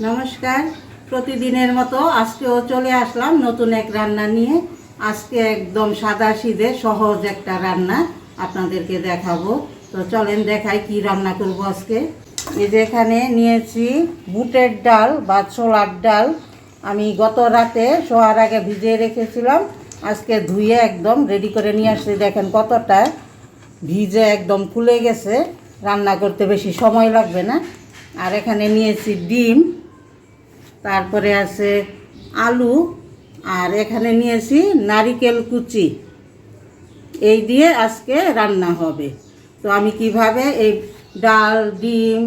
নমস্কার। প্রতিদিনের মতো আজকেও চলে আসলাম নতুন এক রান্না নিয়ে। আজকে একদম সাদাসিধে সহজ একটা রান্না আপনাদেরকে দেখাবো। তো চলেন দেখাই কি রান্না করব আজকে। এই যে এখানে নিয়েছি বুটের ডাল বা ছোলার ডাল। আমি গত রাতে শোয়ার আগে ভিজিয়ে রেখেছিলাম, আজকে ধুয়ে একদম রেডি করে নিয়ে আসছি। দেখেন কতটা ভিজে একদম ফুলে গেছে, রান্না করতে বেশি সময় লাগবে না। আর এখানে নিয়েছি ডিম, তারপরে আছে আলু, আর এখানে নিয়েছি নারিকেল কুচি। এই দিয়ে আজকে রান্না হবে। তো আমি কিভাবে এই ডাল, ডিম,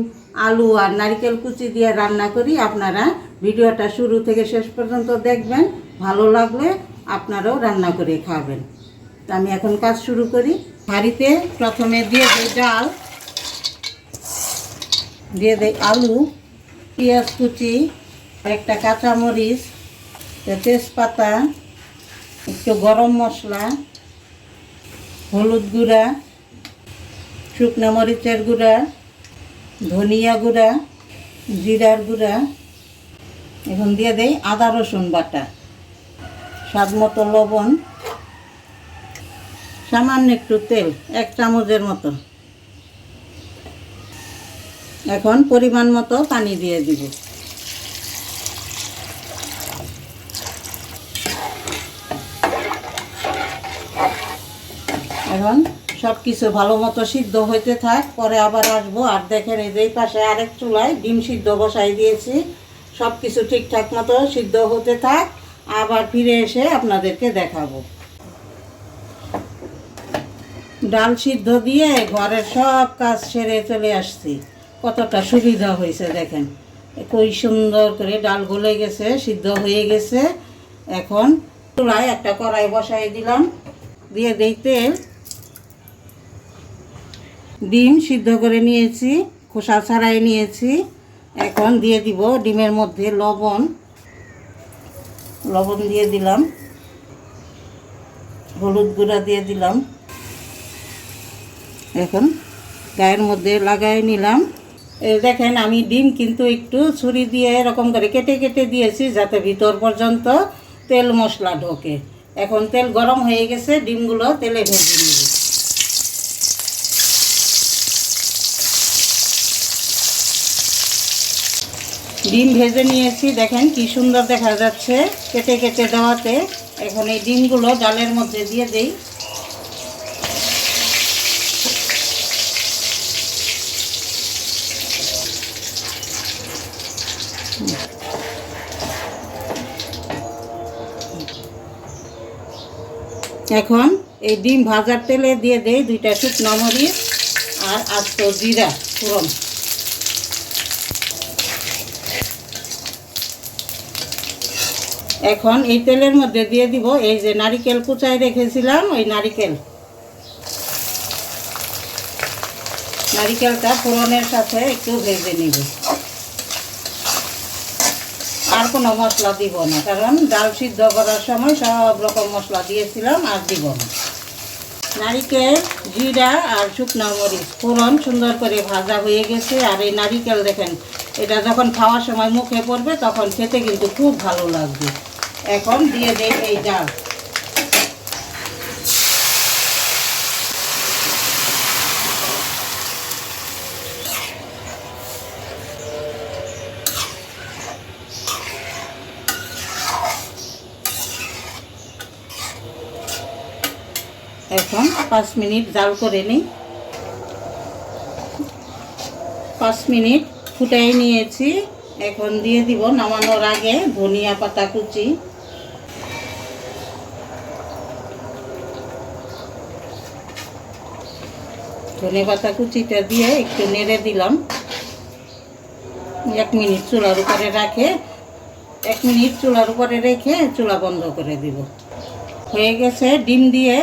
আলু আর নারিকেল কুচি দিয়ে রান্না করি, আপনারা ভিডিওটা শুরু থেকে শেষ পর্যন্ত দেখবেন। ভালো লাগলে আপনারাও রান্না করে খাবেন। তো আমি এখন কাজ শুরু করি। হাঁড়িতে প্রথমে দিয়ে দিই ডাল, দিয়ে দিই আলু, পেঁয়াজ কুচি, একটা কাঁচামরিচ, তেজপাতা, একটু গরম মশলা, হলুদ গুঁড়া, শুকনো মরিচের গুঁড়া, ধনিয়া গুঁড়া, জিরার গুঁড়া। এখন দিয়ে দেই আদা রসুন বাটা, স্বাদ মতো লবণ, সামান্য একটু তেল, 1 চামচের মতো। এখন পরিমাণ মতো পানি দিয়ে দিব। এখন সব কিছু ভালো মতো সিদ্ধ হইতে থাক, পরে আবার আসবো। আর দেখেন এই যে পাশে আরেক চুলায় ডিম সিদ্ধ বসাই দিয়েছি। সব কিছু ঠিকঠাক মতো সিদ্ধ হতে থাক, আবার ফিরে এসে আপনাদেরকে দেখাবো। ডাল সিদ্ধ দিয়ে ঘরের সব কাজ সেরে চলে আসছি। কতটা সুবিধা হয়েছে দেখেন, কই সুন্দর করে ডাল গলে গেছে, সিদ্ধ হয়ে গেছে। এখন চুলায় একটা কড়াই বসাই দিলাম, দিয়ে দেই তেল। ডিম সিদ্ধ করে নিয়েছি, খোসা ছাড়াই নিয়েছি। এখন দিয়ে দিব ডিমের মধ্যে লবণ দিয়ে দিলাম, হলুদ গুঁড়া দিয়ে দিলাম। এখন গায়ের মধ্যে লাগাই নিলাম। এই দেখেন আমি ডিম কিন্তু একটু ছুরি দিয়ে এরকম করে কেটে কেটে দিয়েছি, যাতে ভিতর পর্যন্ত তেল মশলা ঢোকে। এখন তেল গরম হয়ে গেছে, ডিমগুলো তেলে ভেজে নিব। ডিম ভেজে নিয়েছি, দেখেন কি সুন্দর দেখা যাচ্ছে কেটে কেটে দেওয়াতে। এখন এই ডিমগুলো ডালের মধ্যে দিয়ে দেই। এখন এই ডিম ভাজার তেলে দিয়ে দেই 2টা শুকনো মরিচ আর আস্ত জিরা ফোড়ন। এখন এই তেলের মধ্যে দিয়ে দিব এই যে নারিকেল কুচাই রেখেছিলাম, ওই নারিকেলটা ফোড়নের সাথে একটু ভেজে নিব। আর কোনো মশলা দিব না, কারণ ডাল সিদ্ধ করার সময় সব রকম মশলা দিয়েছিলাম, আর দিব না। নারিকেল, জিরা আর শুকনো মরিচ ফোড়ন সুন্দর করে ভাজা হয়ে গেছে। আর এই নারিকেল দেখেন, এটা যখন খাওয়ার সময় মুখে পড়বে তখন খেতে কিন্তু খুব ভালো লাগবে। এখন দিয়ে দেই এই ডাল। এখন 5 মিনিট জাল করে নিই। 5 মিনিট ফুটাই নিয়েছি। এখন দিয়ে দিব নামানোর আগে ধনিয়া পাতা কুচি, ধনিয়া পাতা কুচিটা দিয়ে একটু নেড়ে দিলাম। 1 মিনিট চুলার উপরে রেখে চুলা বন্ধ করে দিব। হয়ে গেছে ডিম দিয়ে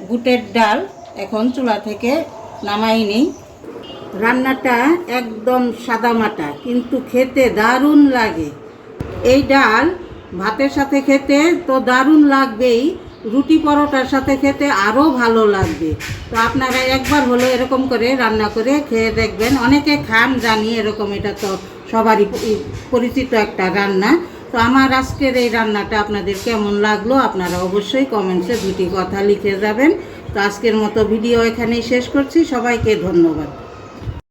বুটের ডাল। এখন চুলা থেকে নামাই নিই। রান্নাটা একদম সাদামাটা, কিন্তু খেতে দারুণ লাগে। এই ডাল ভাতের সাথে খেতে তো দারুণ লাগবেই, রুটি পরোটার সাথে খেতে আরও ভালো লাগবে। তো আপনারা একবার হলো এরকম করে রান্না করে খেয়ে দেখবেন। অনেকে খান জানি, এরকম এটা তো সবারই পরিচিত একটা রান্না। তো আমার আজকের এই রান্নাটা আপনাদের কেমন লাগলো আপনারা অবশ্যই কমেন্টসে দুটি কথা লিখে যাবেন। তো আজকের মতো ভিডিও এখানেই শেষ করছি। সবাইকে ধন্যবাদ।